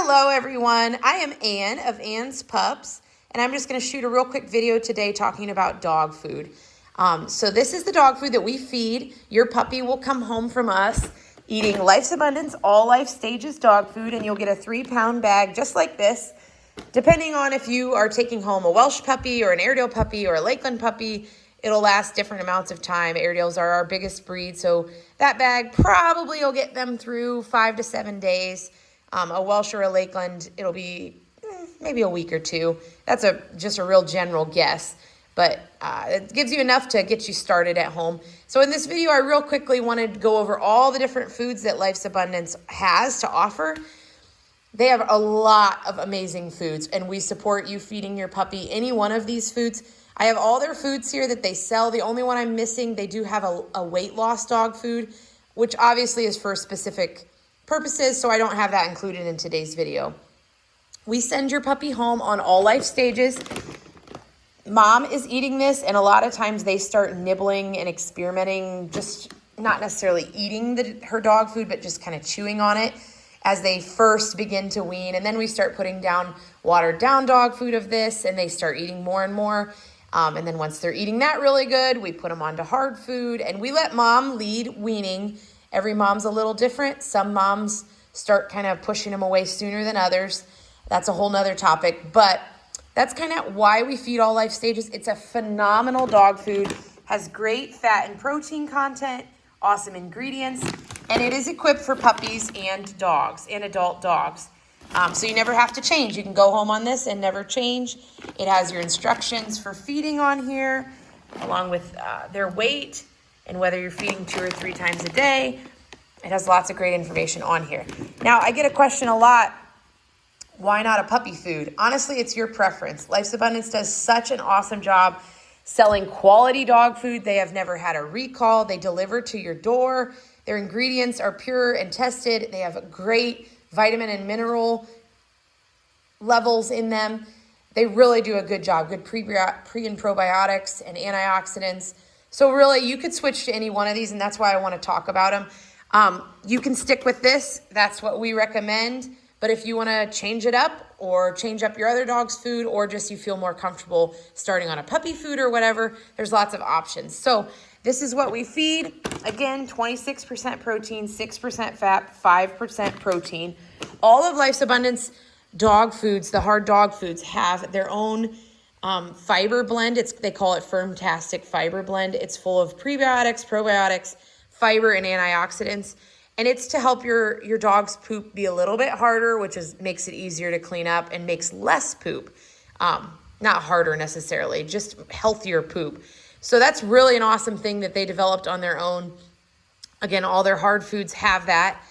Hello everyone, I am Ann of Ann's Pups, and I'm just going to shoot a real quick video today talking about dog food. So this is the dog food that we feed. Your puppy will come home from us eating Life's Abundance All Life Stages dog food, and you'll get a 3-pound bag just like this. Depending on if you are taking home a Welsh puppy or an Airedale puppy or a Lakeland puppy, it'll last different amounts of time. Airedales are our biggest breed, so that bag probably will get them through 5 to 7 days. A Welsh or a Lakeland, it'll be maybe a week or two. That's just a real general guess, but it gives you enough to get you started at home. So in this video, I real quickly wanted to go over all the different foods that Life's Abundance has to offer. They have a lot of amazing foods, and we support you feeding your puppy any one of these foods. I have all their foods here that they sell. The only one I'm missing, they do have a weight loss dog food, which obviously is for specific purposes, so I don't have that included in today's video. We send your puppy home on all life stages. Mom is eating this, and a lot of times they start nibbling and experimenting, just not necessarily eating her dog food, but just kind of chewing on it as they first begin to wean. And then we start putting down watered down dog food of this, and they start eating more and more. And then once they're eating that really good, we put them onto hard food, and we let mom lead weaning. Every mom's a little different. Some moms start kind of pushing them away sooner than others. That's a whole nother topic, but that's kind of why we feed all life stages. It's a phenomenal dog food, has great fat and protein content, awesome ingredients, and it is equipped for puppies and dogs and adult dogs. So you never have to change. You can go home on this and never change. It has your instructions for feeding on here, along with their weight and whether you're feeding 2 or 3 times a day. It has lots of great information on here. Now, I get a question a lot, why not a puppy food? Honestly, it's your preference. Life's Abundance does such an awesome job selling quality dog food. They have never had a recall. They deliver to your door. Their ingredients are pure and tested. They have great vitamin and mineral levels in them. They really do a good job. Good pre and probiotics and antioxidants. So really, you could switch to any one of these, and that's why I want to talk about them. You can stick with this. That's what we recommend. But if you want to change it up or change up your other dog's food, or just you feel more comfortable starting on a puppy food or whatever, there's lots of options. So this is what we feed. Again, 26% protein, 6% fat, 5% protein. All of Life's Abundance dog foods, the hard dog foods, have their own fiber blend. They call it Firmtastic Fiber Blend. It's full of prebiotics, probiotics, fiber, and antioxidants. And it's to help your dog's poop be a little bit harder, which makes it easier to clean up and makes less poop. Not harder necessarily, just healthier poop. So that's really an awesome thing that they developed on their own. Again, all their hard foods have that.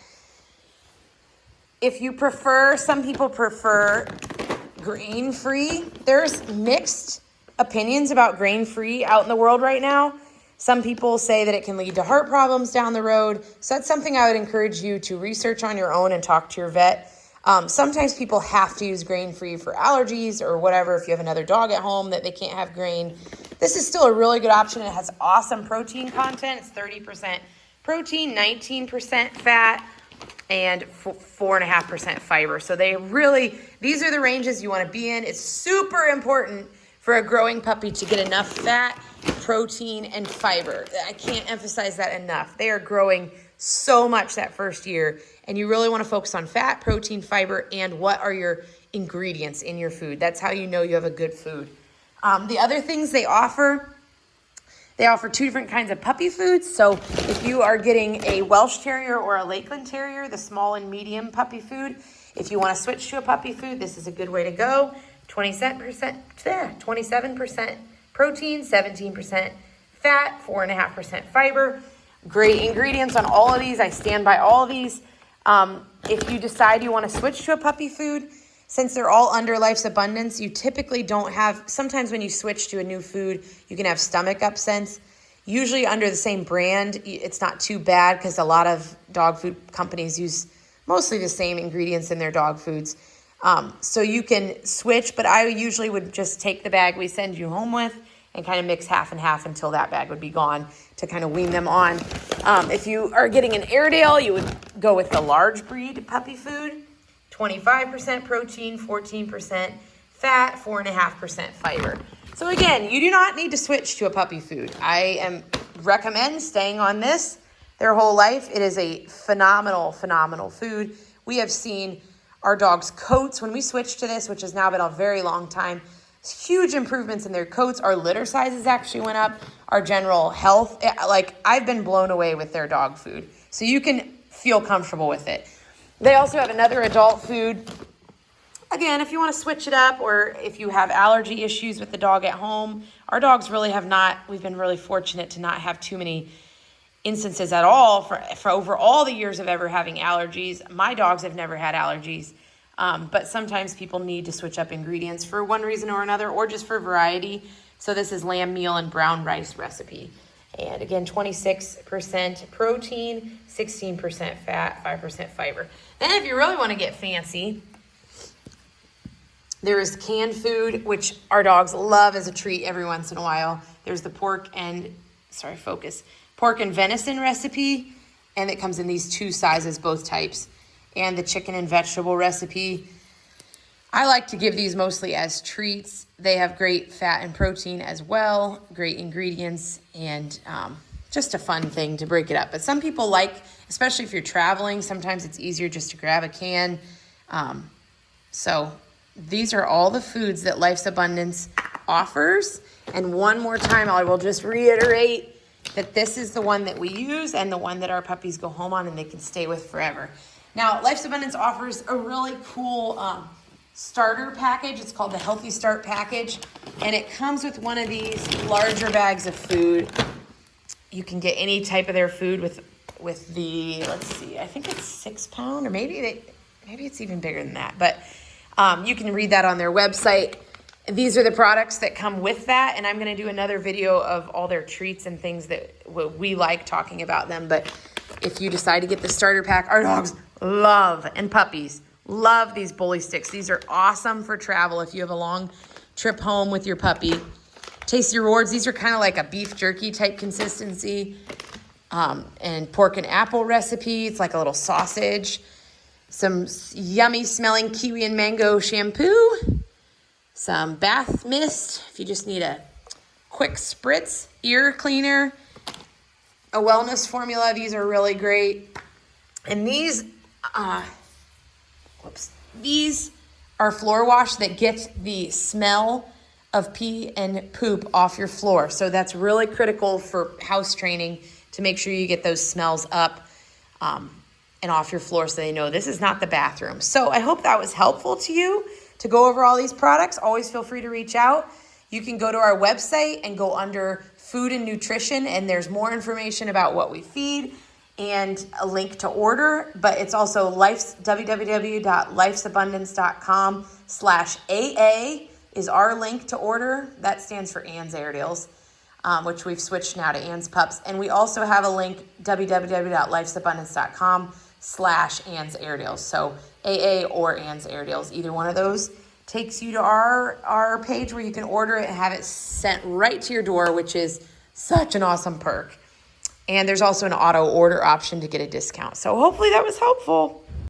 If you prefer, some people prefer grain-free. There's mixed opinions about grain-free out in the world right now. Some people say that it can lead to heart problems down the road. So that's something I would encourage you to research on your own and talk to your vet. Sometimes people have to use grain-free for allergies or whatever. If you have another dog at home that they can't have grain, this is still a really good option. It has awesome protein content. It's 30% protein, 19% fat, and 4.5% fiber. So these are the ranges you want to be in. It's super important for a growing puppy to get enough fat, protein, and fiber. I can't emphasize that enough. They are growing so much that first year, and you really want to focus on fat, protein, fiber, and what are your ingredients in your food. That's how you know you have a good food. The other things they offer 2 different kinds of puppy foods. So if you are getting a Welsh Terrier or a Lakeland Terrier, the small and medium puppy food, if you want to switch to a puppy food, this is a good way to go. 27% protein, 17% fat, 4.5% fiber. Great ingredients on all of these. I stand by all of these. If you decide you want to switch to a puppy food, since they're all under Life's Abundance, you typically don't have, sometimes when you switch to a new food, you can have stomach upsets. Usually under the same brand, it's not too bad because a lot of dog food companies use mostly the same ingredients in their dog foods. So you can switch, but I usually would just take the bag we send you home with and kind of mix half and half until that bag would be gone to kind of wean them on. If you are getting an Airedale, you would go with the large breed puppy food. 25% protein, 14% fat, 4.5% fiber. So again, you do not need to switch to a puppy food. I recommend staying on this their whole life. It is a phenomenal, phenomenal food. We have seen our dogs' coats when we switched to this, which has now been a very long time. Huge improvements in their coats. Our litter sizes actually went up. Our general health, like I've been blown away with their dog food. So you can feel comfortable with it. They also have another adult food. Again, if you want to switch it up or if you have allergy issues with the dog at home, our dogs really have not, we've been really fortunate to not have too many instances at all for over all the years of ever having allergies. My dogs have never had allergies, but sometimes people need to switch up ingredients for one reason or another, or just for variety. So this is lamb meal and brown rice recipe. And again, 26% protein, 16% fat, 5% fiber. Then if you really want to get fancy, there is canned food, which our dogs love as a treat every once in a while. There's the pork and venison recipe, and it comes in these two sizes, both types. And the chicken and vegetable recipe. I like to give these mostly as treats. They have great fat and protein as well, great ingredients, and just a fun thing to break it up. But some people like, especially if you're traveling, sometimes it's easier just to grab a can. So these are all the foods that Life's Abundance offers. And one more time, I will just reiterate that this is the one that we use and the one that our puppies go home on and they can stay with forever. Now, Life's Abundance offers a really cool starter package. It's called the Healthy Start Package, and it comes with one of these larger bags of food. You can get any type of their food with the, let's see, I think it's 6 pound, or maybe it's even bigger than that, but you can read that on their website. These are the products that come with that, and I'm going to do another video of all their treats and things that we like talking about them. But if you decide to get the starter pack, our dogs love, and puppies love these bully sticks. These are awesome for travel if you have a long trip home with your puppy. Tasty Rewards, these are kind of like a beef jerky type consistency. And pork and apple recipe, it's like a little sausage. Some yummy smelling kiwi and mango shampoo. Some bath mist if you just need a quick spritz. Ear cleaner. A wellness formula, these are really great. And these are floor wash that get the smell of pee and poop off your floor. So that's really critical for house training to make sure you get those smells up and off your floor so they know this is not the bathroom. So I hope that was helpful to you to go over all these products. Always feel free to reach out. You can go to our website and go under food and nutrition, and there's more information about what we feed and a link to order, but it's also www.lifesabundance.com/AA is our link to order. That stands for Ann's Airedales, which we've switched now to Ann's Pups. And we also have a link, www.lifesabundance.com/Ann's Airedales. So AA or Ann's Airedales, either one of those takes you to our page where you can order it and have it sent right to your door, which is such an awesome perk. And there's also an auto order option to get a discount. So hopefully that was helpful.